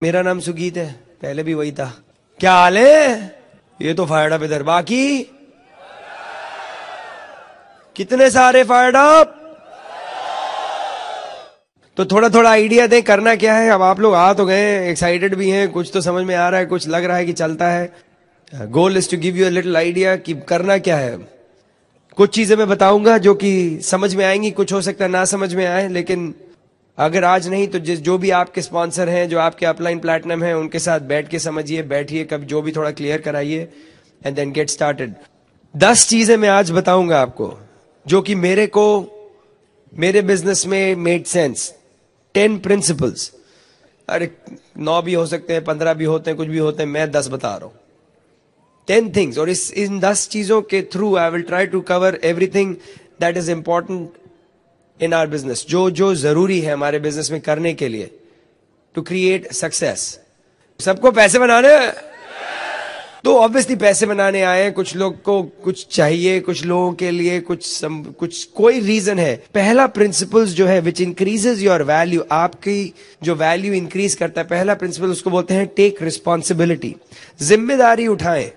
मेरा नाम सुगीत है, पहले भी वही था। क्या हाल है? ये तो फायर्ड अप इधर, बाकी कितने सारे फायर्ड अप। तो थोड़ा थोड़ा आइडिया दें करना क्या है। अब आप लोग आ तो गए, एक्साइटेड भी हैं, कुछ तो समझ में आ रहा है, कुछ लग रहा है कि चलता है। Goal is to give you a little idea कि करना क्या है। कुछ चीजें मैं बताऊंगा जो कि समझ में आएंगी, कुछ हो सकता है ना समझ में आए, लेकिन अगर आज नहीं तो जो भी आपके स्पॉन्सर हैं, जो आपके अपलाइन प्लैटिनम हैं, उनके साथ बैठ के समझिए, बैठिए, कब जो भी थोड़ा क्लियर कराइए एंड देन गेट स्टार्टेड। 10 चीजें मैं आज बताऊंगा आपको जो कि मेरे को मेरे बिजनेस में मेड सेंस। 10 प्रिंसिपल्स। अरे 9 भी हो सकते हैं, 15 भी होते हैं, कुछ भी होते हैं, मैं 10 बता रहा हूं। 10 थिंग्स, और इन 10 चीजों के through I will try to cover everything that is important in our business, जो जो जरूरी है हमारे बिजनेस में करने के लिए टू क्रिएट सक्सेस। सबको पैसे बनाने, तो ऑब्वियसली पैसे बनाने आए हैं। कुछ लोग को कुछ चाहिए, कुछ लोगों के लिए कुछ कोई रीजन है। पहला प्रिंसिपल्स जो है विच इंक्रीजेस योर वैल्यू, आपकी जो वैल्यू इंक्रीज करता है, पहला प्रिंसिपल उसको बोलते हैं टेक रिस्पॉन्सिबिलिटी। जिम्मेदारी उठाएं,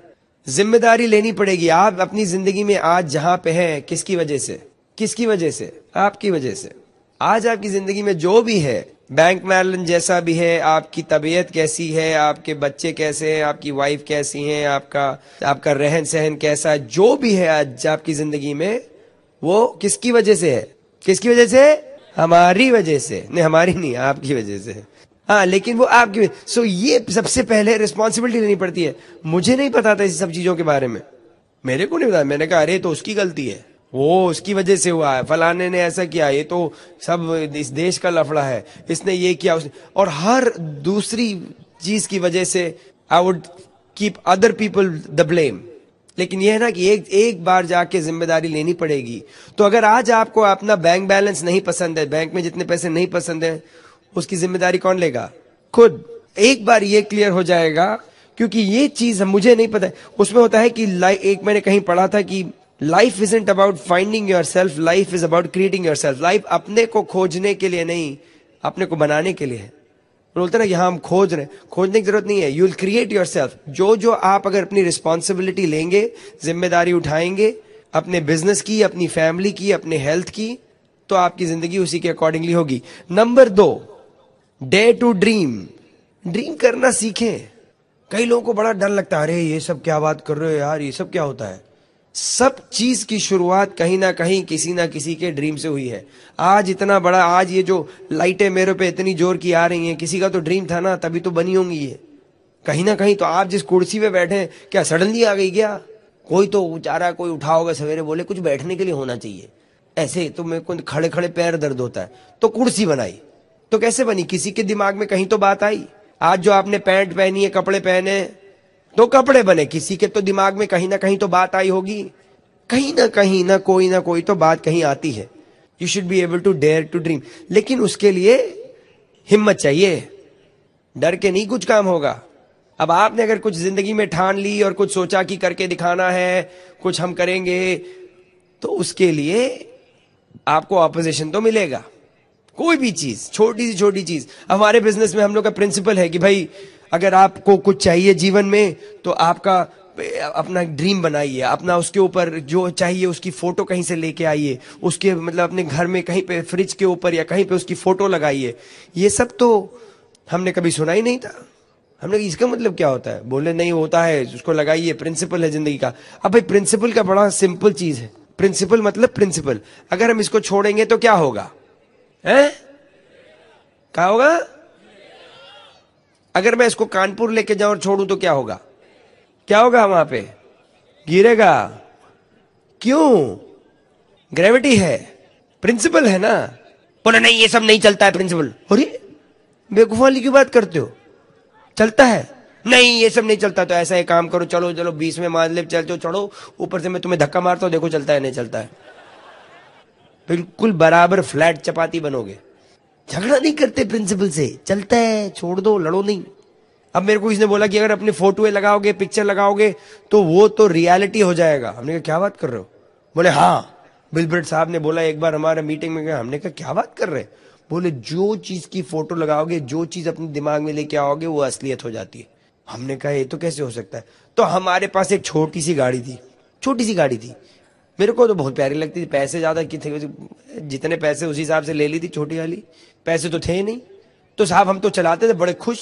जिम्मेदारी लेनी पड़ेगी। आप अपनी जिंदगी में आज जहां पे हैं, किसकी वजह से? किसकी वजह से? आपकी वजह से। आज आपकी जिंदगी में जो भी है, बैंक बैलेंस जैसा भी है, आपकी तबीयत कैसी है, आपके बच्चे कैसे हैं, आपकी वाइफ कैसी हैं, आपका रहन सहन कैसा है, जो भी है आज आपकी जिंदगी में, वो किसकी वजह से है? किसकी वजह से? हमारी वजह से। नहीं, हमारी नहीं, आपकी वजह से। हाँ, लेकिन वो आपकी। सो ये सबसे पहले रिस्पॉन्सिबिलिटी लेनी पड़ती है। मुझे नहीं पता था इस सब चीजों के बारे में, मेरे को नहीं पता। मैंने कहा अरे तो उसकी गलती है, वो उसकी वजह से हुआ है, फलाने ने ऐसा किया, ये तो सब इस देश का लफड़ा है, इसने ये किया, उसने। और हर दूसरी चीज की वजह से I would keep other people the blame. लेकिन यह है ना कि एक बार जाके जिम्मेदारी लेनी पड़ेगी। तो अगर आज आपको अपना बैंक बैलेंस नहीं पसंद है, बैंक में जितने पैसे नहीं पसंद है, उसकी जिम्मेदारी कौन लेगा? खुद। एक बार ये क्लियर हो जाएगा, क्योंकि ये चीज मुझे नहीं पता है। उसमें होता है कि एक मैंने कहीं पढ़ा था कि life isn't about finding your self, life is about creating your self. Life अपने को खोजने के लिए नहीं, अपने को बनाने के लिए है। बोलते ना कि हाँ हम खोज रहे हैं, खोजने की जरूरत नहीं है। You will create your self. जो जो आप अगर अपनी रिस्पॉन्सिबिलिटी लेंगे, जिम्मेदारी उठाएंगे अपने बिजनेस की, अपनी फैमिली की, अपने हेल्थ की, तो आपकी जिंदगी उसी के अकॉर्डिंगली होगी। Number 2, dare to dream. Dream करना सीखें। कई लोगों को बड़ा डर लगता है, अरे ये सब क्या बात कर रहे हो यार, ये सब क्या होता है। सब चीज की शुरुआत कहीं ना कहीं किसी ना किसी के ड्रीम से हुई है। आज इतना बड़ा, आज ये जो लाइटें मेरे पे इतनी जोर की आ रही हैं, किसी का तो ड्रीम था ना, तभी तो बनी होंगी ये कहीं ना कहीं। तो आप जिस कुर्सी पे बैठे हैं, क्या सडनली आ गई क्या? कोई तो बेचारा कोई उठा होगा सवेरे, बोले कुछ बैठने के लिए होना चाहिए, ऐसे तो मेरे को खड़े खड़े पैर दर्द होता है, तो कुर्सी बनाई। तो कैसे बनी? किसी के दिमाग में कहीं तो बात आई। आज जो आपने पैंट पहनी है, कपड़े पहने, तो कपड़े बने, किसी के तो दिमाग में कहीं ना कहीं तो बात आई होगी। कहीं ना कोई तो बात कहीं आती है। You should be able to dare to dream. लेकिन उसके लिए हिम्मत चाहिए, डर के नहीं कुछ काम होगा। अब आपने अगर कुछ जिंदगी में ठान ली और कुछ सोचा कि करके दिखाना है, कुछ हम करेंगे, तो उसके लिए आपको ऑपोजिशन तो मिलेगा। कोई भी चीज, छोटी सी छोटी चीज। हमारे बिजनेस में हम लोग का प्रिंसिपल है कि भाई अगर आपको कुछ चाहिए जीवन में, तो आपका अपना ड्रीम बनाइए, अपना उसके ऊपर जो चाहिए उसकी फोटो कहीं से लेके आइए, उसके मतलब अपने घर में कहीं पे फ्रिज के ऊपर या कहीं पे उसकी फोटो लगाइए। ये सब तो हमने कभी सुना ही नहीं था। हमने इसका मतलब क्या होता है? बोले नहीं होता है, उसको लगाइए, प्रिंसिपल है जिंदगी का। अब भाई प्रिंसिपल का बड़ा सिंपल चीज है। प्रिंसिपल मतलब प्रिंसिपल। अगर हम इसको छोड़ेंगे तो क्या होगा? है क्या होगा? अगर मैं इसको कानपुर लेके जाऊं और छोड़ूं तो क्या होगा? क्या होगा? वहां पे गिरेगा। क्यों? ग्रेविटी है, प्रिंसिपल है ना। बोले नहीं ये सब नहीं चलता है प्रिंसिपल। अरे बेवकूफ वाली क्यों बात करते हो? चलता है। नहीं ये सब नहीं चलता। तो ऐसा एक काम करो, चलो चलो 20 में मान ले, चल चढ़ो ऊपर से, मैं तुम्हें धक्का मारता हूं, देखो चलता है नहीं चलता है। बिल्कुल बराबर फ्लैट चपाती बनोगे। झगड़ा नहीं करते प्रिंसिपल से, चलता है, छोड़ दो, लड़ो नहीं। अब मेरे को इसने बोला कि अगर अपने फोटो लगाओगे, पिक्चर लगाओगे, तो वो तो रियलिटी हो जाएगा। हमने कहा क्या बात कर रहे हो? बोले हाँ, बिल ब्रेट साहब ने बोला एक बार हमारे मीटिंग में गया। हमने कहा क्या बात कर रहे? बोले जो चीज की फोटो लगाओगे, जो चीज अपने दिमाग में लेके आओगे, वो असलियत हो जाती है। हमने कहा ये तो कैसे हो सकता है? तो हमारे पास एक छोटी सी गाड़ी थी, छोटी सी गाड़ी थी, मेरे को तो बहुत प्यारी लगती थी। पैसे ज्यादा की थे, जितने पैसे उसी हिसाब से ले ली थी छोटी वाली, पैसे तो थे ही नहीं। तो साहब हम तो चलाते थे बड़े खुश,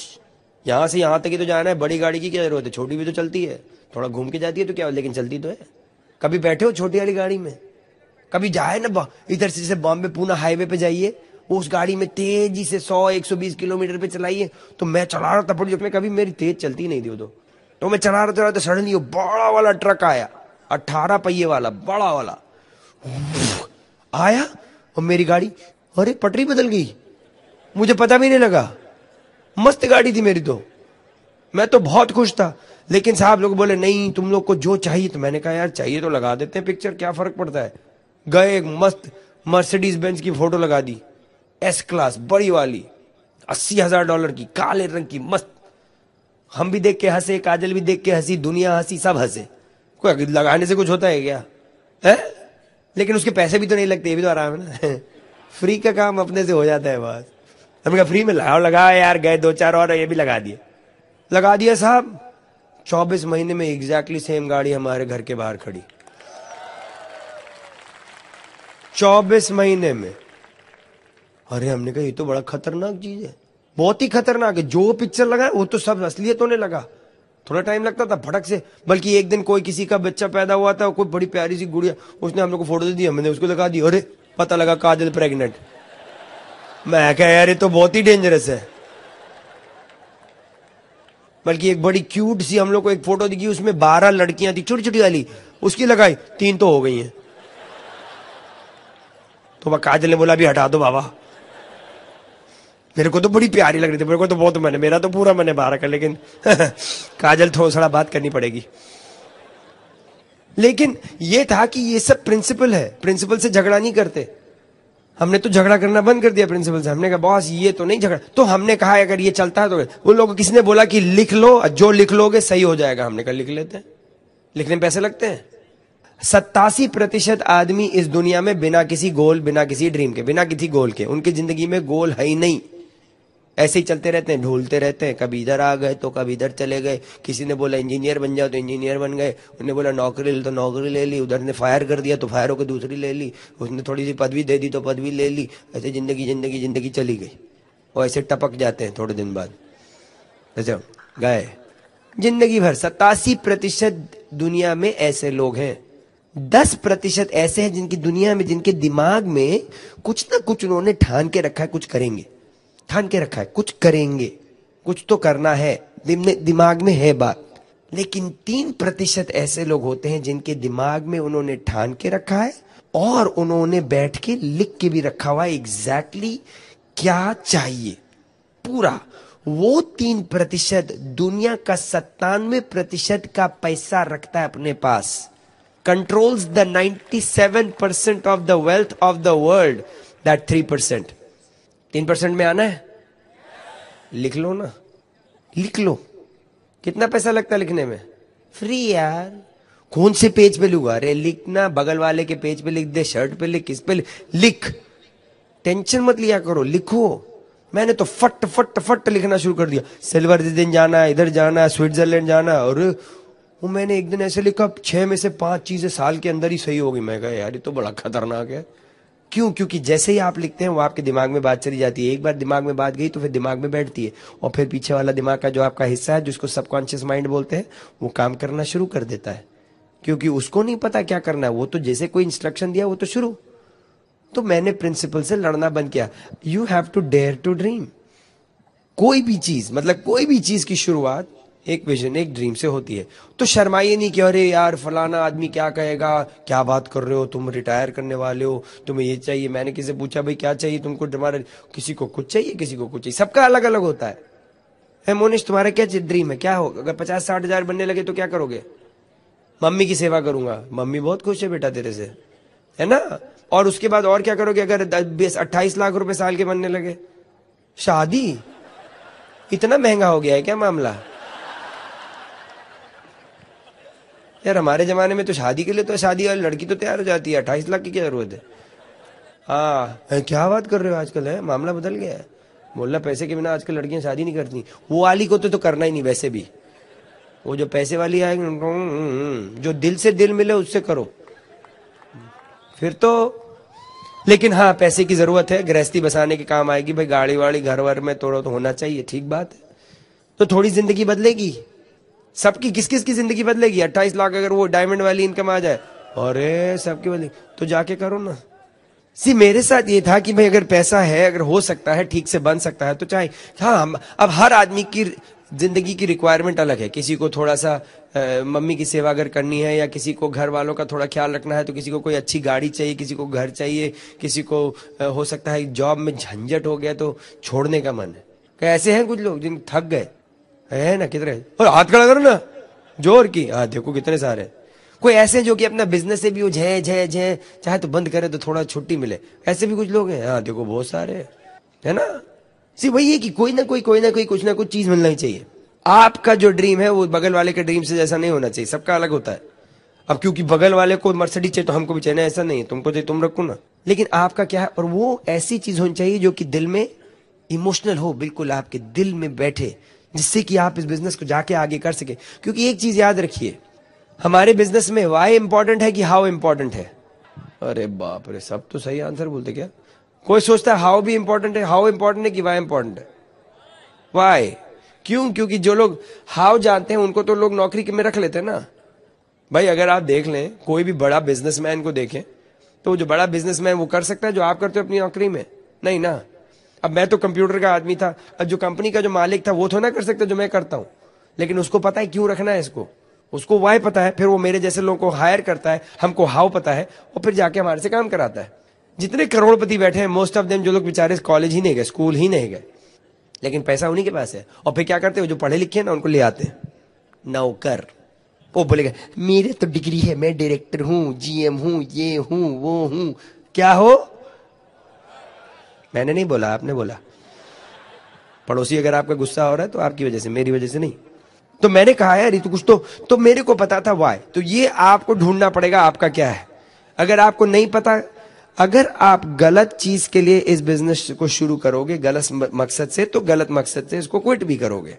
यहां से यहां तक ही तो जाना है, बड़ी गाड़ी की क्या जरूरत है, छोटी भी तो चलती है, थोड़ा घूम के जाती है तो क्या, लेकिन चलती तो है। कभी बैठे हो छोटी वाली गाड़ी में? कभी जाए ना इधर से जैसे बॉम्बे पूना हाईवे पे जाइए, उस गाड़ी में तेजी से 100-120 किलोमीटर पे चलाइए। तो मैं चला रहा था बड़ी, में कभी मेरी तेज चलती नहीं थी वो तो मैं चला रहा था, तो सडनली वो बड़ा वाला ट्रक आया, 18 पहिए वाला बड़ा वाला आया, और मेरी गाड़ी, अरे पटरी बदल गई, मुझे पता भी नहीं लगा। मस्त गाड़ी थी मेरी तो, मैं तो बहुत खुश था। लेकिन साहब लोग बोले नहीं तुम लोग को जो चाहिए, तो मैंने कहा यार चाहिए तो लगा देते हैं पिक्चर, क्या फर्क पड़ता है। गए एक मस्त मर्सिडीज बेंज की फोटो लगा दी, एस क्लास बड़ी वाली, $80,000 की, काले रंग की मस्त। हम भी देख के हंसे, काजल भी देख के हंसी, दुनिया हंसी, सब हंसे। कोई लगाने से कुछ होता है क्या है? लेकिन उसके पैसे भी तो नहीं लगते, ये भी तो आराम है ना फ्री का काम अपने से हो जाता है बस। हमने कहा फ्री में लगाओ, लगाओ यार। गए 2-4 और ये भी लगा दिया साहब। 24 महीने में एग्जैक्टली सेम गाड़ी हमारे घर के बाहर खड़ी, 24 महीने में। अरे हमने कहा ये तो बड़ा खतरनाक चीज है, बहुत ही खतरनाक है। जो पिक्चर लगा वो तो सब असलियत होने लगा। थोड़ा टाइम लगता था फटक से। बल्कि एक दिन कोई किसी का बच्चा पैदा हुआ था, कोई बड़ी प्यारी सी गुड़िया, उसने हम लोग को फोटो दे दी, हमने उसको लगा दी, अरे पता लगा काजल प्रेग्नेंट। मैं कहा यार ये तो बहुत ही डेंजरस है। बल्कि एक बड़ी क्यूट सी हम लोग को एक फोटो दिखी, उसमें 12 लड़कियां थी छोटी छोटी वाली, उसकी लगाई 3 तो हो गई हैं। तो काजल ने बोला भी हटा दो बाबा। मेरे को तो बड़ी प्यारी लग रही थी, मेरे को तो बहुत मन है, मेरा तो पूरा मन है 12 का, लेकिन काजल थोड़ा बात करनी पड़ेगी। लेकिन ये था कि ये सब प्रिंसिपल है, प्रिंसिपल से झगड़ा नहीं करते। हमने तो झगड़ा करना बंद कर दिया प्रिंसिपल से। हमने कहा बॉस ये तो नहीं झगड़ा, तो हमने कहा अगर ये चलता है तो उन लोगों को किसने बोला कि लिख लो, जो लिख लोगे सही हो जाएगा। हमने कहा लिख लेते हैं, लिखने में पैसे लगते हैं। 87% आदमी इस दुनिया में बिना किसी गोल, बिना किसी ड्रीम के, बिना किसी गोल के, उनकी जिंदगी में गोल है ही नहीं। ऐसे ही चलते रहते हैं, ढूंढते रहते हैं, कभी इधर आ गए तो कभी इधर चले गए। किसी ने बोला इंजीनियर बन जाओ तो इंजीनियर बन गए, उसने बोला नौकरी ले तो नौकरी ले ली, उधर ने फायर कर दिया तो फायर होकर दूसरी ले ली, उसने थोड़ी सी पदवी दे दी तो पदवी ले ली। ऐसे जिंदगी जिंदगी जिंदगी चली गई, और ऐसे टपक जाते हैं थोड़े दिन बाद, ऐसे गए जिंदगी भर। 87% दुनिया में ऐसे लोग हैं। 10% ऐसे हैं जिनकी दुनिया में, जिनके दिमाग में कुछ ना कुछ उन्होंने ठान के रखा है, कुछ करेंगे, ठान के रखा है कुछ करेंगे, कुछ तो करना है, दिमाग में है बात। लेकिन 3% ऐसे लोग होते हैं जिनके दिमाग में उन्होंने ठान के रखा है, और उन्होंने बैठ के लिख के भी रखा हुआ है एग्जैक्टली क्या चाहिए पूरा। वो 3% दुनिया का 97% का पैसा रखता है अपने पास, controls the 97% of the wealth of the world. That 3%, 3% में आना है, लिख लो ना, लिख लो। कितना पैसा लगता है लिखने में? फ्री यार। कौन से पेज पे लूंगा? अरे लिखना, बगल वाले के पेज पे लिख दे, शर्ट पे लिख, किस पे लिख, टेंशन मत लिया करो, लिखो। मैंने तो फट फट फट लिखना शुरू कर दिया। सिल्वर दिन जाना, इधर जाना, स्विट्जरलैंड जाना, और वो मैंने एक दिन ऐसे लिखा 6 में से 5 चीजें साल के अंदर ही सही हो गई। मैं कहा यार ये तो बड़ा खतरनाक है। क्यों? क्योंकि जैसे ही आप लिखते हैं वो आपके दिमाग में बात चली जाती है। एक बार दिमाग में बात गई तो फिर दिमाग में बैठती है, और फिर पीछे वाला दिमाग का जो आपका हिस्सा है, जिसको सबकॉन्शियस माइंड बोलते हैं, वो काम करना शुरू कर देता है। क्योंकि उसको नहीं पता क्या करना है, वो तो जैसे कोई इंस्ट्रक्शन दिया वो तो शुरू। तो मैंने प्रिंसिपल से लड़ना बंद किया। You have to dare to dream. कोई भी चीज, मतलब कोई भी चीज की शुरुआत एक विजन, एक ड्रीम से होती है। तो शर्माइए नहीं कि अरे यार फलाना आदमी क्या कहेगा, क्या बात कर रहे हो, तुम रिटायर करने वाले हो, तुम्हें ये चाहिए। मैंने किसी से पूछा भाई क्या चाहिए तुमको? तुम्हारा किसी को कुछ चाहिए, किसी को कुछ चाहिए, सबका अलग अलग होता है। मोनिश तुम्हारा क्या ड्रीम है, क्या हो? अगर 50-60 हजार बनने लगे तो क्या करोगे? मम्मी की सेवा करूंगा। मम्मी बहुत खुश है बेटा तेरे से, है ना। और उसके बाद और क्या करोगे अगर 28 लाख रुपए साल के बनने लगे? शादी। इतना महंगा हो गया है क्या मामला? यार हमारे जमाने में तो शादी के लिए तो शादी वाली लड़की तो तैयार हो जाती है, 28 लाख की क्या जरूरत है? हाँ क्या बात कर रहे हो, आजकल है मामला बदल गया है। बोलना पैसे के बिना आजकल लड़कियां शादी नहीं करती। वो वाली को तो करना ही नहीं वैसे भी। वो जो पैसे वाली आएगी, जो दिल से दिल मिले उससे करो फिर तो। लेकिन हाँ पैसे की जरूरत है, गृहस्थी बसाने के काम आएगी भाई। गाड़ी वाड़ी घर वर में थोड़ा तो होना चाहिए, ठीक बात है। तो थोड़ी जिंदगी बदलेगी सबकी। किस किस की जिंदगी बदलेगी? 28 लाख अगर वो डायमंड वाली इनकम आ जाए, अरे सबकी बदलेगी। तो जाके करो ना। मेरे साथ ये था कि भाई अगर पैसा है, अगर हो सकता है, ठीक से बन सकता है तो चाहे। हाँ अब हर आदमी की जिंदगी की रिक्वायरमेंट अलग है। किसी को थोड़ा सा मम्मी की सेवा अगर करनी है, या किसी को घर वालों का थोड़ा ख्याल रखना है, तो किसी को कोई अच्छी गाड़ी चाहिए, किसी को घर चाहिए, किसी को हो सकता है जॉब में झंझट हो गया तो छोड़ने का मन है। ऐसे हैं कुछ लोग जिन थक गए है ना कितने। और हाथ खड़ा करो ना जोर की, हाँ देखो कितने सारे। कोई ऐसे जो कि अपना बिजनेस से भी वो जय जय जय चाहे तो बंद करे तो थोड़ा छुट्टी मिले, ऐसे भी कुछ लोग हैं। हाँ देखो बहुत सारे है ना। वही है कि कोई ना कोई कुछ ना कुछ चीज मिलना ही चाहिए। आपका जो ड्रीम है वो बगल वाले के ड्रीम से जैसा नहीं होना चाहिए, सबका अलग होता है। अब क्योंकि बगल वाले को मर्सिडीज चाहिए तो हमको भी चाहिए, ऐसा नहीं है। तुमको चाहिए तुम रखो ना, लेकिन आपका क्या है। और वो ऐसी चीज होनी चाहिए जो कि दिल में इमोशनल हो, बिल्कुल आपके दिल में बैठे, जिससे कि आप इस बिजनेस को जाके आगे कर सके। क्योंकि एक चीज याद रखिए, हमारे बिजनेस में वाई इंपॉर्टेंट है कि हाउ इंपॉर्टेंट है? अरे बाप रे, सब तो सही आंसर बोलते क्या। कोई सोचता है हाउ भी इंपॉर्टेंट है, हाउ इंपॉर्टेंट है कि वाई इंपॉर्टेंट है? वाई क्यों? क्योंकि जो लोग हाउ जानते हैं उनको तो लोग नौकरी में रख लेते हैं ना भाई। अगर आप देख लें कोई भी बड़ा बिजनेसमैन को देखें, तो जो बड़ा बिजनेसमैन वो कर सकता है जो आप करते हो अपनी नौकरी में? नहीं ना। अब मैं तो कंप्यूटर का आदमी था, अब जो कंपनी का जो मालिक था वो तो ना कर सकता जो मैं करता हूं। लेकिन उसको पता है क्यों रखना है इसको, उसको वाई पता है। फिर वो मेरे जैसे लोगों को हायर करता है, हमको हाउ पता है, और फिर जाके हमारे से काम कराता है। जितने करोड़पति बैठे हैं मोस्ट ऑफ देम, जो लोग बेचारे कॉलेज ही नहीं गए, स्कूल ही नहीं गए, लेकिन पैसा उन्हीं के पास है। और फिर क्या करते हो, जो पढ़े लिखे हैं ना उनको ले आते हैं नौकर। वो बोलेगा मेरे तो डिग्री है, मैं डायरेक्टर हूं, जीएम हूं, ये हूं वो हूं। क्या हो? मैंने नहीं बोला, आपने बोला। पड़ोसी अगर आपका गुस्सा हो रहा है तो आपकी वजह से, मेरी वजह से नहीं। तो मैंने कहा यार ये तो कुछ तो मेरे को पता था वाई। तो ये आपको ढूंढना पड़ेगा आपका क्या है। अगर आपको नहीं पता, अगर आप गलत चीज के लिए इस बिजनेस को शुरू करोगे गलत मकसद से, तो गलत मकसद से इसको क्विट भी करोगे।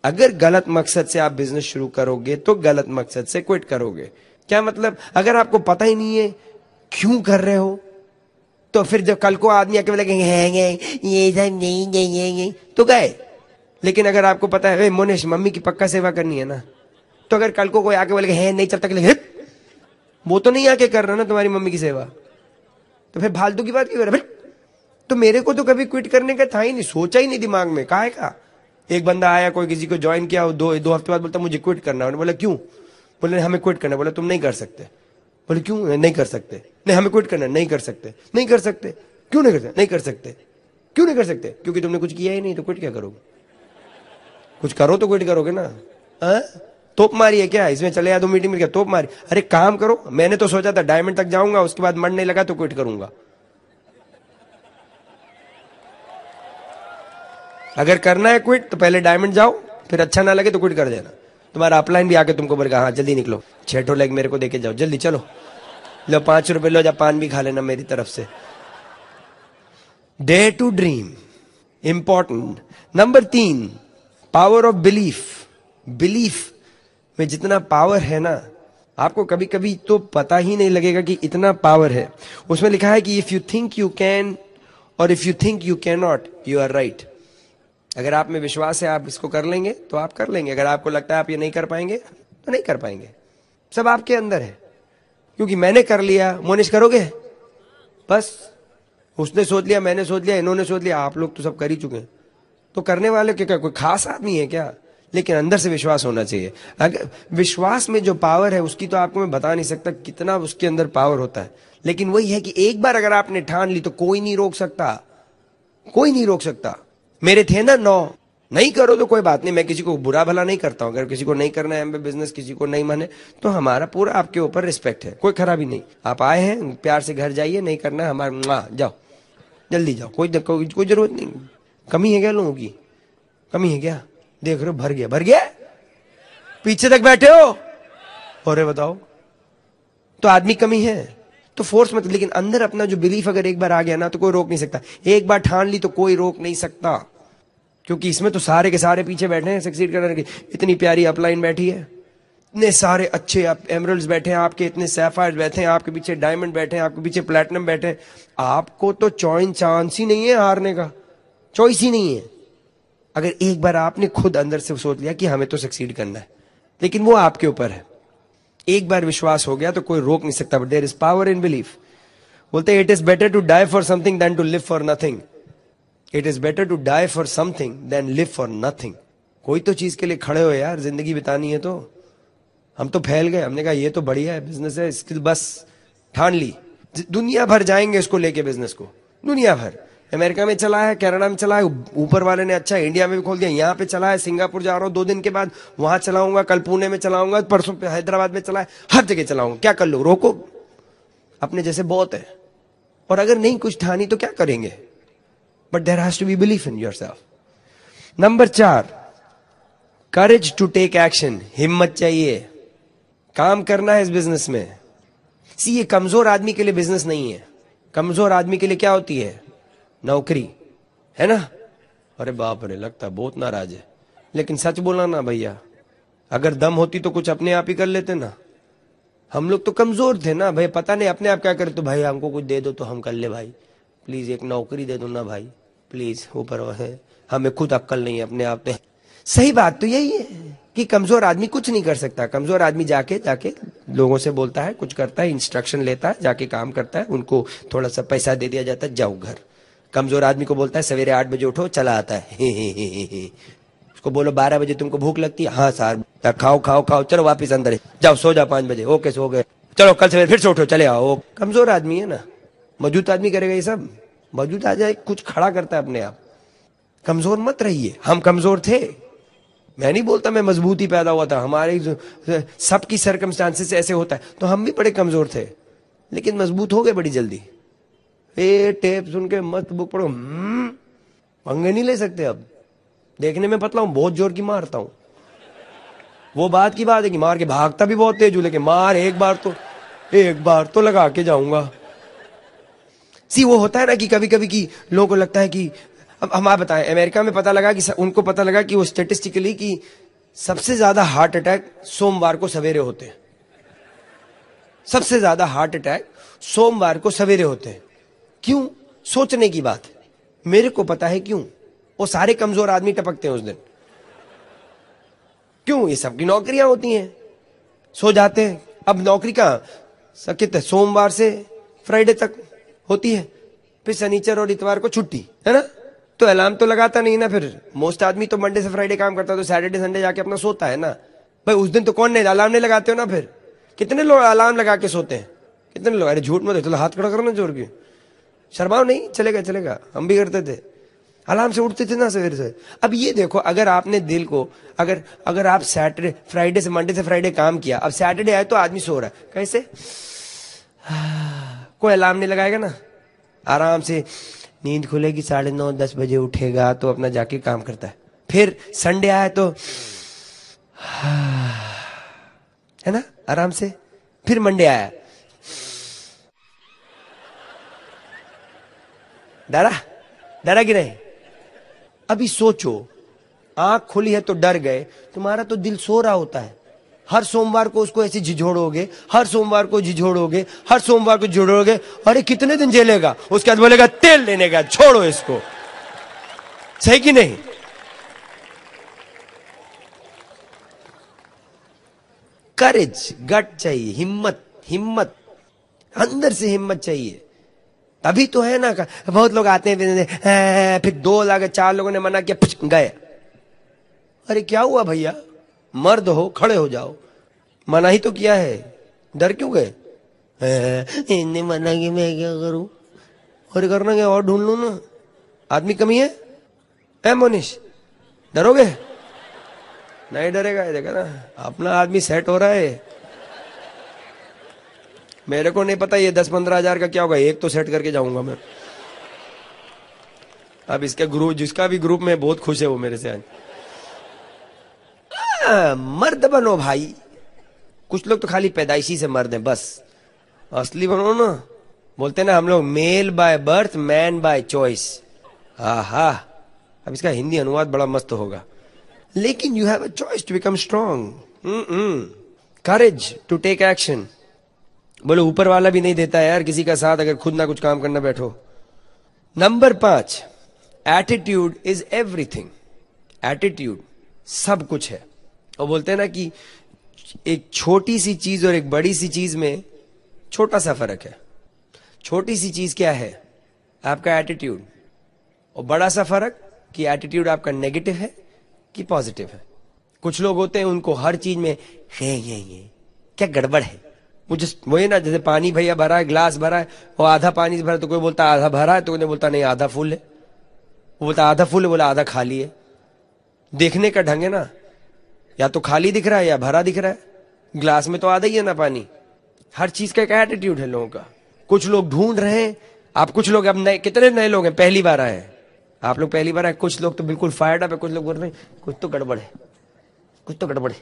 अगर गलत मकसद से आप बिजनेस शुरू करोगे तो गलत मकसद से क्विट करोगे। क्या मतलब? अगर आपको पता ही नहीं है क्यों कर रहे हो, तो फिर जब कल को आदमी आके बोलेंगे ये सब नहीं तो गए। लेकिन अगर आपको पता है मोनेश मम्मी की पक्का सेवा करनी है ना, तो अगर कल को कोई आके बोलेगा है नहीं चल तक, वो तो नहीं आके कर रहा ना तुम्हारी मम्मी की सेवा, तो फिर फालतू की बात क्यों कर रहा है? तो मेरे को तो कभी क्विट करने का था ही नहीं, सोचा ही नहीं दिमाग में, काहे का। एक बंदा आया, कोई किसी को ज्वाइन किया, दो हफ्ते बाद बोलता मुझे क्विट करना है। बोला क्यों? बोले हमें क्विट करना। बोला तुम नहीं कर सकते। बोले क्यों नहीं कर सकते? नहीं हमें क्विट करना, नहीं कर सकते। नहीं कर सकते क्यों? नहीं कर सकते? नहीं कर सकते क्यों? नहीं कर सकते क्योंकि तुमने कुछ किया ही नहीं, तो क्विट क्या करोगे? कुछ करो तो क्विट करोगे ना। तोप मारी है क्या इसमें? चले या तो मीटिंग में क्या तोप मारी? अरे काम करो। मैंने तो सोचा था डायमंड तक जाऊंगा, उसके बाद मन नहीं लगा तो क्विट करूंगा। अगर करना है क्विट तो पहले डायमंड जाओ, फिर अच्छा ना लगे तो क्विट कर देना। तुम्हारा अपलाइन भी आके तुमको बोलेगा हाँ जल्दी निकलो, 6 लेग मेरे को देके जाओ, जल्दी चलो, लो 5 रुपए लो, जा पान भी खा लेना मेरी तरफ से। Dare to dream important. Number 3, power of belief. Belief में जितना पावर है ना, आपको कभी कभी तो पता ही नहीं लगेगा कि इतना पावर है। उसमें लिखा है कि if you think you can और if you think you can not, you are right. अगर आप में विश्वास है आप इसको कर लेंगे तो आप कर लेंगे। अगर आपको लगता है आप ये नहीं कर पाएंगे तो नहीं कर पाएंगे। सब आपके अंदर है। क्योंकि मैंने कर लिया, मोनिश करोगे? बस उसने सोच लिया, मैंने सोच लिया, इन्होंने सोच लिया, आप लोग तो सब कर ही चुके हैं। तो करने वाले क्या कोई खास आदमी है क्या? लेकिन अंदर से विश्वास होना चाहिए। अगर विश्वास में जो पावर है उसकी तो आपको मैं बता नहीं सकता कितना उसके अंदर पावर होता है। लेकिन वही है कि एक बार अगर आपने ठान ली तो कोई नहीं रोक सकता, कोई नहीं रोक सकता। मेरे थे ना 9, नहीं करो तो कोई बात नहीं, मैं किसी को बुरा भला नहीं करता हूं। अगर किसी को नहीं करना है बिजनेस, किसी को नहीं माने, तो हमारा पूरा आपके ऊपर रिस्पेक्ट है, कोई खराबी नहीं। आप आए हैं प्यार से घर जाइए, नहीं करना है हमारा जाओ, जल्दी जाओ, कोई जरूरत नहीं। कमी है क्या लोगों की? कमी है क्या? देख रहे हो भर गया, भर गया, पीछे तक बैठे हो, और बताओ तो आदमी कमी है। तो फोर्स मत, लेकिन अंदर अपना जो बिलीफ अगर एक बार आ गया ना तो कोई रोक नहीं सकता। एक बार ठान ली तो कोई रोक नहीं सकता, क्योंकि इसमें तो सारे के सारे पीछे बैठे हैं सक्सीड करने के। इतनी प्यारी अपलाइन बैठी है, इतने सारे अच्छे एमरल्ड्स बैठे हैं आपके, इतने सैफायर्स बैठे हैं आपके पीछे, डायमंड बैठे हैं आपके पीछे, प्लैटिनम बैठे हैं। आपको तो चांस ही नहीं है हारने का, चॉइस ही नहीं है। अगर एक बार आपने खुद अंदर से सोच लिया कि हमें तो सक्सीड करना है, लेकिन वो आपके ऊपर है। एक बार विश्वास हो गया तो कोई रोक नहीं सकता। But there is power in belief. बोलते हैं it is better to die for something than to live for nothing. It is better to die for something than live for nothing. कोई तो चीज के लिए खड़े हो यार, जिंदगी बितानी है तो। हम तो फैल गए, हमने कहा ये तो बढ़िया है, बिजनेस है, इसकी बस ठान ली, दुनिया भर जाएंगे इसको लेके बिजनेस को, दुनिया भर। अमेरिका में चला है, कनाडा में चला है, ऊपर वाले ने अच्छा इंडिया में भी खोल दिया, यहाँ पे चला है, सिंगापुर जा रहा हूँ 2 दिन के बाद, वहां चलाऊंगा, कल पुणे में चलाऊंगा, परसों हैदराबाद में चला है, हर जगह चलाऊंगा। क्या कर लो, रोको, अपने जैसे बहुत है। और अगर नहीं कुछ ठानी तो क्या करेंगे? But there has to be belief in yourself. Number 4, courage to take action. हिम्मत चाहिए, काम करना है इस बिजनेस में। सी, ये कमजोर आदमी के लिए बिजनेस नहीं है। कमजोर आदमी के लिए क्या होती है? नौकरी, है ना? अरे बाप रे, लगता बहुत नाराज है, लेकिन सच बोला ना भैया, अगर दम होती तो कुछ अपने आप ही कर लेते ना। हम लोग तो कमजोर थे ना भाई, पता नहीं अपने आप क्या करे, तो भाई हमको कुछ दे दो तो हम कर ले भाई, प्लीज एक नौकरी दे दो ना भाई, प्लीज, ऊपर है, हमें खुद अक्ल नहीं है अपने आप पे। सही बात तो यही है कि कमजोर आदमी कुछ नहीं कर सकता। कमजोर आदमी जाके लोगों से बोलता है, कुछ करता है, इंस्ट्रक्शन लेता है, जाके काम करता है, उनको थोड़ा सा पैसा दे दिया जाता है, जाओ घर। कमजोर आदमी को बोलता है सवेरे 8 बजे उठो, चला आता है। उसको बोलो 12 बजे तुमको भूख लगती है, हाँ सर, खाओ खाओ खाओ, चलो वापिस अंदर, जाओ सो जाओ 5 बजे, ओके सो गए, चलो कल सवेरे फिर से उठो, चले आओ। कमजोर आदमी है ना। मजबूत आदमी करेगा ये सब? मजबूत आ जाए, कुछ खड़ा करता है अपने आप। कमजोर मत रहिए। हम कमजोर थे, मैं नहीं बोलता मैं मजबूत ही पैदा हुआ था, हमारे सबकी सर्कमस्टांसेस ऐसे होता है, तो हम भी बड़े कमजोर थे, लेकिन मजबूत हो गए बड़ी जल्दी। टेप सुन के मत बुक पढ़ो, पंगे नहीं ले सकते। अब देखने में पतला हूं, बहुत जोर की मारता हूं। वो बात की बात है कि मार के भागता भी बहुत तेज हूं, लेकिन मार एक बार तो लगा के जाऊंगा। सी, वो होता है ना कि कभी कभी की लोगों को लगता है कि, अब हम आप बताएं, अमेरिका में पता लगा कि उनको पता लगा कि वो स्टेटिस्टिकली कि सबसे ज्यादा हार्ट अटैक सोमवार को सवेरे होते हैं। सबसे ज्यादा हार्ट अटैक सोमवार को सवेरे होते हैं। क्यों? सोचने की बात है। मेरे को पता है क्यों। वो सारे कमजोर आदमी टपकते हैं उस दिन। क्यों? ये सबकी नौकरियां होती हैं, सो जाते हैं। अब नौकरी कहां कितने, सोमवार से फ्राइडे तक होती है, फिर शनिचर और इतवार को छुट्टी है ना, तो अलार्म तो लगाता नहीं ना। फिर मोस्ट आदमी तो मंडे से फ्राइडे काम करता है, तो सैटरडे संडे जाके अपना सोता है ना भाई। उस दिन तो कौन नहीं, अलार्म नहीं लगाते हो ना। फिर कितने लोग अलार्म लगा के सोते हैं? कितने लोग? अरे झूठ मत, चलो हाथ खड़ा करो ना जोर के, शर्माओ नहीं, चलेगा, हम भी करते थे, अलार्म से उठते थे ना सवेरे से। अब ये देखो, अगर आपने दिल को, अगर आप सैटरडे फ्राइडे से मंडे से फ्राइडे काम किया, अब सैटरडे आए तो आदमी सो रहा है, कैसे? कोई अलार्म नहीं लगाएगा ना, आराम से नींद खुलेगी, 9:30-10 बजे उठेगा, तो अपना जाके काम करता है। फिर संडे आया तो है ना, आराम से। फिर मंडे आया, डरा कि नहीं? अभी सोचो, आंख खुली है तो डर गए, तुम्हारा तो दिल सो रहा होता है। हर सोमवार को उसको ऐसे झिझोड़ोगे, हर सोमवार को झिझोड़ोगे, हर सोमवार को झिझोड़ोगे, अरे कितने दिन झेलेगा? उसके बाद बोलेगा तेल लेने का, छोड़ो इसको। सही कि नहीं? करेज, गट चाहिए, हिम्मत अंदर से हिम्मत चाहिए, तभी तो है ना। बहुत लोग आते हैं, फिर 2 लाख 4 लोगों ने मना किया, गए। अरे क्या हुआ भैया, मर्द हो, खड़े हो जाओ, मना ही तो किया है, डर क्यों गए? इन्हें मना कि मैं क्या करूं, और करना क्या, और ढूंढ लू ना, आदमी कमी है मोनिश, डरोगे? नहीं डरेगा, देखा ना, अपना आदमी सेट हो रहा है। मेरे को नहीं पता ये 10-15 हजार का क्या होगा, एक तो सेट करके जाऊंगा मैं। अब इसका ग्रुप, जिसका भी ग्रुप में, बहुत खुश है वो मेरे से आज। मर्द बनो भाई। कुछ लोग तो खाली पैदाइशी से मर्द हैं बस, असली बनो ना। बोलते ना हम लोग male by birth man by choice. हा, अब इसका हिंदी अनुवाद बड़ा मस्त होगा। लेकिन you have a choice to become strong, courage to take action. बोलो ऊपर वाला भी नहीं देता है यार किसी का साथ अगर खुद ना कुछ काम करना बैठो। Number 5, attitude is everything. Attitude सब कुछ है। और बोलते हैं ना कि एक छोटी सी चीज और एक बड़ी सी चीज में छोटा सा फर्क है। छोटी सी चीज क्या है? आपका एटीट्यूड। और बड़ा सा फर्क कि एटीट्यूड आपका नेगेटिव है कि पॉजिटिव है। कुछ लोग होते हैं उनको हर चीज में ये क्या गड़बड़ है। मुझे वही ना, जैसे पानी भैया भरा है, ग्लास भरा है, और आधा पानी से भरा तो कोई बोलता आधा भरा है, तो कोई बोलता नहीं आधा फुल है। वो बोलता आधा फुल है, बोला आधा खाली है। देखने का ढंग है ना, या तो खाली दिख रहा है या भरा दिख रहा है। ग्लास में तो आधा ही है ना पानी। हर चीज का एक एटीट्यूड है लोगों का। कुछ लोग ढूंढ रहे हैं। आप कुछ लोग अब नए, कितने नए लोग हैं पहली बार आए? आप लोग पहली बार आए। कुछ लोग तो बिल्कुल फायर्ड अप है, कुछ लोग बोल रहे हैं कुछ तो गड़बड़ है, कुछ तो गड़बड़ है,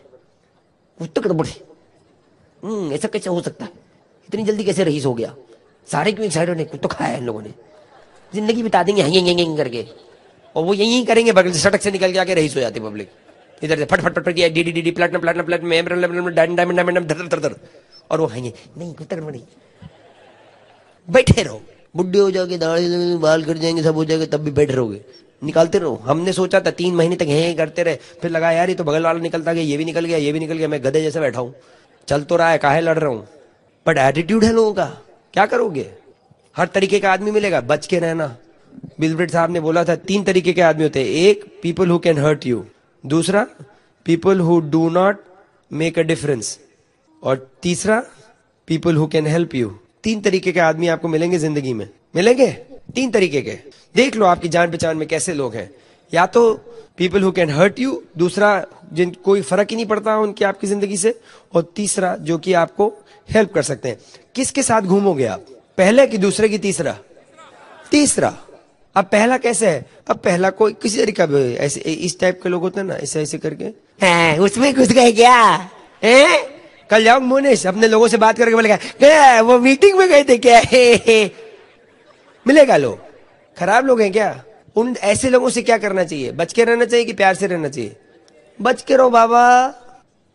कुछ तो गड़बड़ है। ऐसा कैसे हो सकता है? इतनी जल्दी कैसे रईस हो गया? सारे क्यों एक्साइटेड है? कुछ तो खाया है इन लोगों ने। जिंदगी बिता देंगे यहीं करके, और वो यहीं करेंगे, बगल से सड़क से निकल के आके रईस हो जाती पब्लिक। इधर से फट फट फट किया, D D D platinum platinum platinum diamond diamond धर धर धर, और वो खाएंगे नहीं कुछ तक नहीं। बैठे रहो, बुढ़े हो जाओगे, दाढ़ी बाल कट जाएंगे, सब हो जाएगा, तब भी बैठे रहोगे, निकालते रहो। हमने सोचा था 3 महीने तक हे करते रहे, फिर लगा यार ये तो बगल वाला निकलता गया, ये भी निकल गया, ये भी निकल गया, मैं गधे जैसे बैठा हूं। चल तो रहा है, काहे लड़ रहा हूं। बट एटीट्यूड है लोगों का, क्या करोगे? हर तरीके का आदमी मिलेगा, बच के रहना। बिल गेट्स साहब ने बोला था 3 तरीके के आदमी होते हैं। एक, people who can hurt you. दूसरा, people who do not make a difference. और तीसरा, people who can help you. 3 तरीके के आदमी आपको मिलेंगे जिंदगी में, मिलेंगे 3 तरीके के। देख लो आपकी जान पहचान में कैसे लोग हैं। या तो people who can hurt you, दूसरा जिन कोई फर्क ही नहीं पड़ता उनकी आपकी जिंदगी से, और तीसरा जो कि आपको हेल्प कर सकते हैं। किसके साथ घूमोगे आप, पहले कि दूसरे की? तीसरा। अब पहला कैसे है? अब पहला कोई किसी तरीका भी ऐसे इस टाइप के लोग होते हैं ना, ऐसे ऐसे करके उसमें घुस गए क्या है? कल जाओ मोनेश अपने लोगों से बात करके बोलेगा वो मीटिंग में गए थे क्या? मिलेगा लोग खराब लोग हैं क्या? उन ऐसे लोगों से क्या करना चाहिए? बच के रहना चाहिए कि प्यार से रहना चाहिए? बच के रहो बाबा।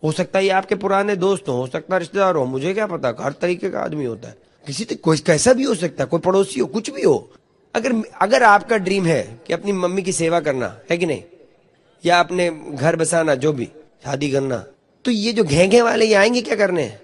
हो सकता है ये आपके पुराने दोस्त हो सकता है रिश्तेदार हो, मुझे क्या पता। हर तरीके का आदमी होता है, किसी तो कोई कैसा भी हो सकता है, कोई पड़ोसी हो, कुछ भी हो। अगर आपका ड्रीम है कि अपनी मम्मी की सेवा करना है कि नहीं, या अपने घर बसाना, जो भी शादी करना, तो ये जो घेंघे वाले ये आएंगे क्या करने हैं?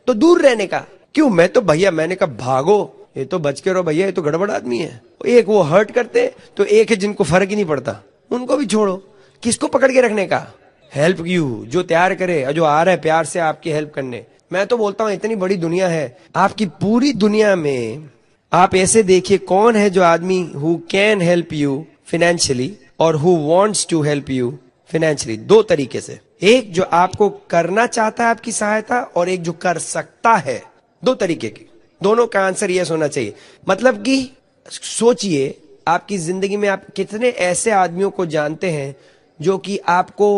तो दूर रहने का। क्यों? मैं तो भैया, मैंने कहा भागो, ये तो बच के रहो भैया, ये तो गड़बड़ आदमी है। एक वो हर्ट करते, तो एक है जिनको फर्क ही नहीं पड़ता, उनको भी छोड़ो। किसको पकड़ के रखने का? हेल्प यू, जो तैयार करे और जो आ रहा है प्यार से आपकी हेल्प करने। मैं तो बोलता हूं इतनी बड़ी दुनिया है, आपकी पूरी दुनिया में आप ऐसे देखिए कौन है जो आदमी who can help you financially और who wants to help you financially. 2 तरीके से, एक जो आपको करना चाहता है आपकी सहायता, और एक जो कर सकता है। 2 तरीके की, दोनों का आंसर यस होना चाहिए। मतलब कि सोचिए आपकी जिंदगी में आप कितने ऐसे आदमियों को जानते हैं जो कि आपको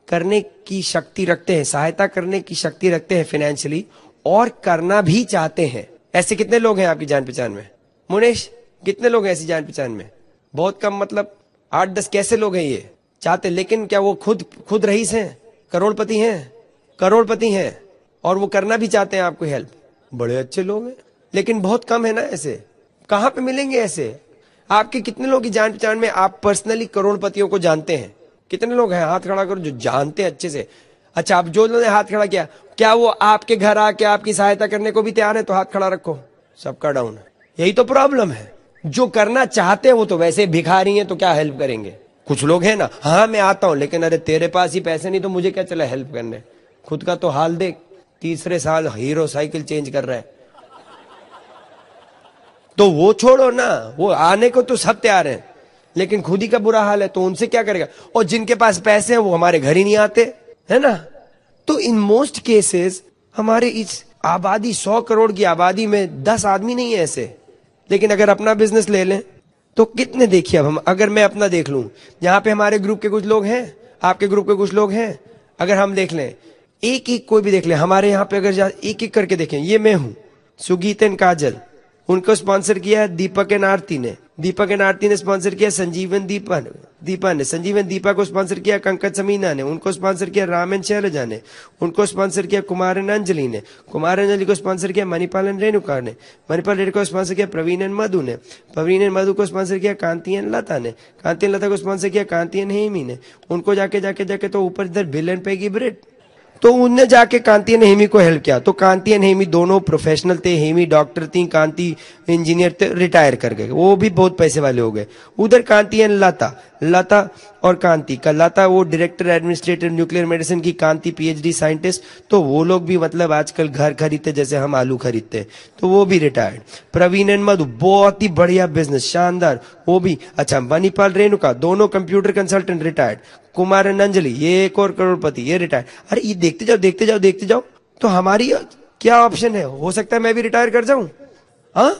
करने की शक्ति रखते हैं, सहायता करने की शक्ति रखते हैं फाइनेंशियली, और करना भी चाहते हैं। ऐसे कितने लोग हैं आपकी जान पहचान में? मुनेश, कितने लोग हैं ऐसी जान पहचान में? बहुत कम, मतलब 8-10। कैसे लोग हैं ये चाहते? लेकिन क्या वो खुद रईस हैं, करोड़पति हैं, और वो करना भी चाहते हैं आपको हेल्प? बड़े अच्छे लोग हैं, लेकिन बहुत कम है ना ऐसे। कहां पे मिलेंगे ऐसे? आपके कितने लोग की जान पहचान में आप पर्सनली करोड़पतियों को जानते हैं? कितने लोग हैं? हाथ खड़ा करो जो जानते हैं अच्छे से। अच्छा, आप जो लोगों ने हाथ खड़ा किया, क्या वो आपके घर आके आपकी सहायता करने को भी तैयार है? तो हाथ खड़ा रखो, सबका डाउन है। यही तो प्रॉब्लम है। जो करना चाहते हैं वो तो वैसे भिखारी हैं, तो क्या हेल्प करेंगे? कुछ लोग हैं ना, हाँ मैं आता हूं, लेकिन अरे तेरे पास ही पैसे नहीं तो मुझे क्या चला हेल्प करने। खुद का तो हाल देख, 3रे साल हीरो साइकिल चेंज कर रहा है। तो वो छोड़ो ना, वो आने को तो सब तैयार हैं, लेकिन खुद ही का बुरा हाल है, तो उनसे क्या करेगा? और जिनके पास पैसे हैं वो हमारे घर ही नहीं आते, है ना? तो इन मोस्ट केसेस हमारे इस आबादी 100 करोड़ की आबादी में 10 आदमी नहीं है ऐसे। लेकिन अगर अपना बिजनेस ले लें तो कितने देखिए। अब हम, अगर मैं अपना देख लूं, यहाँ पे हमारे ग्रुप के कुछ लोग हैं, आपके ग्रुप के कुछ लोग हैं, अगर हम देख लें, एक एक कोई भी देख लें, हमारे यहाँ पे अगर एक एक करके देखें, ये मैं हूं, सुगीत एंड काजल, उनको स्पॉन्सर किया दीपक एंड आरती ने। दीपक एंड आरती ने स्पॉन्सर किया संजीवन दीपा ने। संजीवन दीपा को स्पॉन्सर किया कंकज समीना ने। उनको स्पॉन्सर किया राम एंड शैलजा ने। उनको स्पॉन्सर किया कुमार एंड अंजलि ने। कुमार एंड अंजलि को स्पॉन्सर किया मणिपाल एंड रेणुका ने। मणिपाल रेणुका को स्पॉन्सर किया प्रवीण एंड मधु ने। प्रवीण एंड मधु को स्पॉन्सर किया कांति एंड लता ने। कांति एंड लता को स्पॉन्सर किया कांति एंड हेमी ने। उनको जाके तो ऊपर इधर बिल एंड पेगी ब्रेड, तो उनने जाके कांति एंड हेमी को हेल्प किया। तो कांति एंड हेमी दोनों प्रोफेशनल थे, हेमी डॉक्टर थी, कांति इंजीनियर थे, रिटायर कर गए, वो भी बहुत पैसे वाले हो गए। उधर कांति एंड लता और कांति का, लता वो डायरेक्टर एडमिनिस्ट्रेटर न्यूक्लियर मेडिसिन की, कांति पीएचडी साइंटिस्ट, तो वो लोग भी मतलब आजकल घर खरीदते जैसे हम आलू खरीदते, तो वो भी रिटायर्ड। प्रवीण एंड मधु बहुत ही बढ़िया बिजनेस, शानदार, वो भी अच्छा। मणिपाल रेणुका दोनों computer consultant, retired. Kumar and Anjali ये एक और करोड़पति, ये रिटायर्ड। अरे ये देखते जाओ तो हमारी क्या ऑप्शन है, हो सकता है मैं भी रिटायर कर जाऊं। हाँ,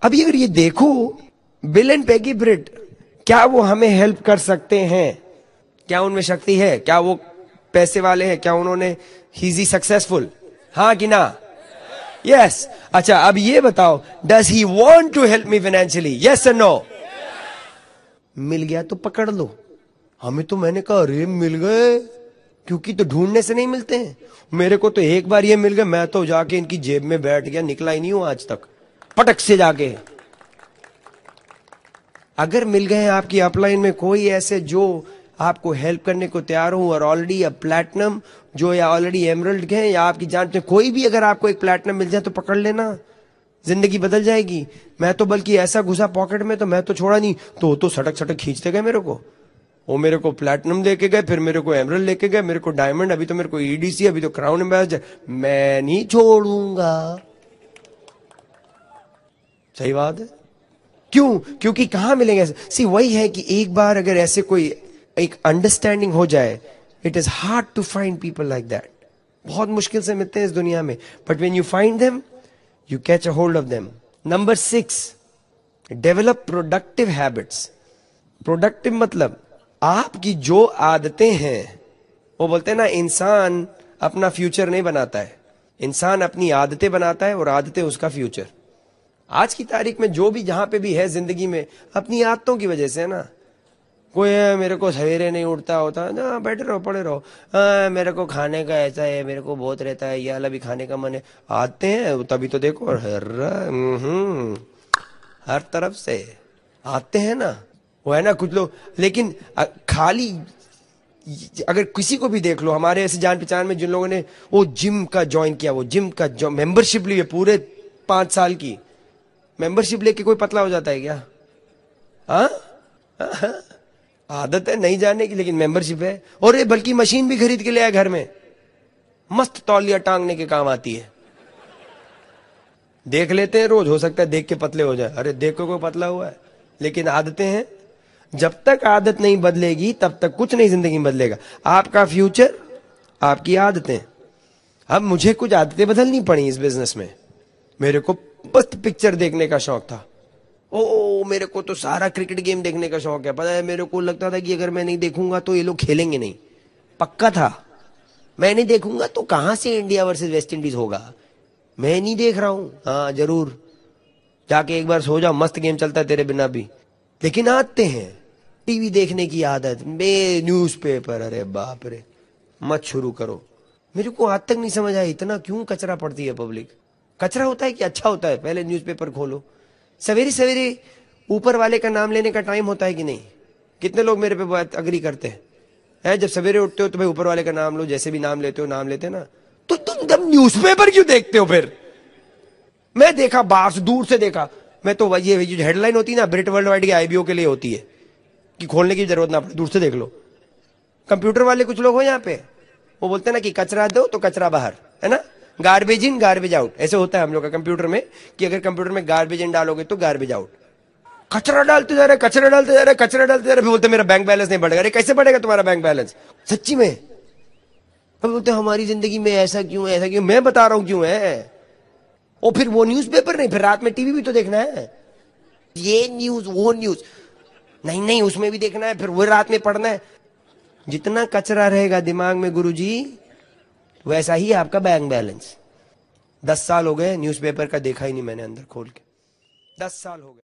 अभी अगर ये देखो बिल एंड पेगी ब्रेड, क्या वो हमें हेल्प कर सकते हैं? क्या उनमें शक्ति है? क्या वो पैसे वाले हैं? क्या उन्होंने ही इज सक्सेसफुल, हाँ कि ना? यस। अच्छा अब ये बताओ, does he want to help me financially, yes और नो? मिल गया तो पकड़ लो। हमें तो मैंने कहा अरे मिल गए, क्योंकि तो ढूंढने से नहीं मिलते हैं। मेरे को तो एक बार ये मिल गए, मैं तो जाके इनकी जेब में बैठ गया, निकला ही नहीं हूं आज तक, पटक से जाके। अगर मिल गए आपकी अपलाइन में कोई ऐसे जो आपको हेल्प करने को तैयार हो, और ऑलरेडी प्लैटिनम जो, या ऑलरेडी एमरल्ड के, या आपकी जान में कोई भी, अगर आपको एक प्लैटिनम मिल जाए तो पकड़ लेना, जिंदगी बदल जाएगी। मैं तो बल्कि ऐसा घुसा पॉकेट में, तो मैं तो छोड़ा नहीं, तो सटक खींचते गए मेरे को। वो मेरे को प्लैटिनम लेके गए, फिर मेरे को एमरल्ड लेके गए, मेरे को डायमंड, अभी तो मेरे को ईडीसी, अभी तो क्राउन एम्बेसडर। मैं नहीं छोड़ूंगा। सही बात है। क्यों? क्योंकि कहां मिलेंगे ऐसे? वही है कि एक बार अगर ऐसे कोई एक अंडरस्टैंडिंग हो जाए, it is hard to find people like that. बहुत मुश्किल से मिलते हैं इस दुनिया में, but when you find them you catch a hold of them. Number 6, develop productive habits. Productive मतलब आपकी जो आदतें हैं, वो बोलते हैं ना, इंसान अपना फ्यूचर नहीं बनाता है, इंसान अपनी आदतें बनाता है, और आदतें उसका फ्यूचर। आज की तारीख में जो भी जहां पे भी है जिंदगी में, अपनी आदतों की वजह से है ना। कोई है मेरे को सवेरे नहीं उठता होता ना, बैठे रहो पड़े रहो, मेरे को खाने का ऐसा है, मेरे को बहुत रहता है, ये वाला भी खाने का मन है। आते हैं तभी तो देखो हर तरफ से आते हैं ना, वो है ना कुछ लोग। लेकिन खाली अगर किसी को भी देख लो, हमारे ऐसे जान पहचान में जिन लोगों ने वो जिम का ज्वाइन किया, वो जिम का जो मेंबरशिप ली है, पूरे 5 साल की मेंबरशिप लेके कोई पतला हो जाता है क्या? हाँ, आदत है नहीं जाने की, लेकिन मेंबरशिप है। और ये बल्कि मशीन भी खरीद के ले आया घर में, मस्त तौलिया टांगने के काम आती है। देख लेते हैं रोज, हो सकता है देख के पतले हो जाए। अरे देखो कोई पतला हुआ है, लेकिन आदतें हैं। जब तक आदत नहीं बदलेगी तब तक कुछ नहीं जिंदगी में बदलेगा। आपका फ्यूचर आपकी आदतें। अब मुझे कुछ आदतें बदलनी पड़ी इस बिजनेस में। मेरे को बस पिक्चर देखने का शौक था, मेरे को तो सारा क्रिकेट गेम देखने का शौक है। पता है, मेरे को लगता था कि अगर मैं नहीं देखूंगा तो ये लोग खेलेंगे नहीं, पक्का था। मैं नहीं देखूंगा तो कहां से इंडिया वर्सेस वेस्ट इंडीज होगा। मैं नहीं देख रहा हूं, हाँ जरूर जाके एक बार सो जाओ, मस्त गेम चलता है तेरे बिना भी। लेकिन आते हैं टीवी देखने की आदत, न्यूज़पेपर, अरे बाप रे, मत शुरू करो। मेरे को आज तक नहीं समझ आया इतना क्यों कचरा पड़ती है पब्लिक। कचरा होता है कि अच्छा होता है? पहले न्यूज़पेपर खोलो, सवेरे सवेरे ऊपर वाले का नाम लेने का टाइम होता है कि नहीं? कितने लोग मेरे पे बात अग्री करते हैं? जब सवेरे उठते हो तो भाई ऊपर वाले का नाम लो, जैसे भी नाम लेते हो, नाम लेते ना, तो तुम जब न्यूज़पेपर क्यों देखते हो फिर? मैं देखा बाहर से, दूर से देखा मैं तो, ये जो हेडलाइन होती है ना, ब्रिट वर्ल्ड वाइड के आईबीओ के लिए होती है कि खोलने की जरूरत ना पड़े, दूर से देख लो। कंप्यूटर वाले कुछ लोग हो यहाँ पे, वो बोलते हैं ना कि कचरा दो तो कचरा बाहर, है ना, गार्बेज इन गार्बेज आउट, ऐसे होता है हम लोग का कंप्यूटर में, कि अगर कंप्यूटर में गार्बेज इन डालोगे तो गार्बेज आउट। कचरा डालते जा रहे, कचरा डालते जा रहे, कचरा डालते जा रहे, बोलते मेरा बैंक बैलेंस नहीं बढ़ेगा। अरे कैसे बढ़ेगा तुम्हारा बैंक बैलेंस? सच्ची में। अब बोलते हमारी जिंदगी में ऐसा क्यों है, ऐसा क्यों? मैं बता रहा हूं क्यों है। और फिर वो न्यूज़पेपर नहीं, फिर रात में टीवी भी तो देखना है, ये न्यूज वो न्यूज नहीं नहीं, उसमें भी देखना है, फिर वो रात में पढ़ना है। जितना कचरा रहेगा दिमाग में गुरुजी, वैसा ही आपका बैंक बैलेंस। 10 साल हो गए न्यूज़पेपर का देखा ही नहीं मैंने अंदर खोल के, 10 साल हो गए।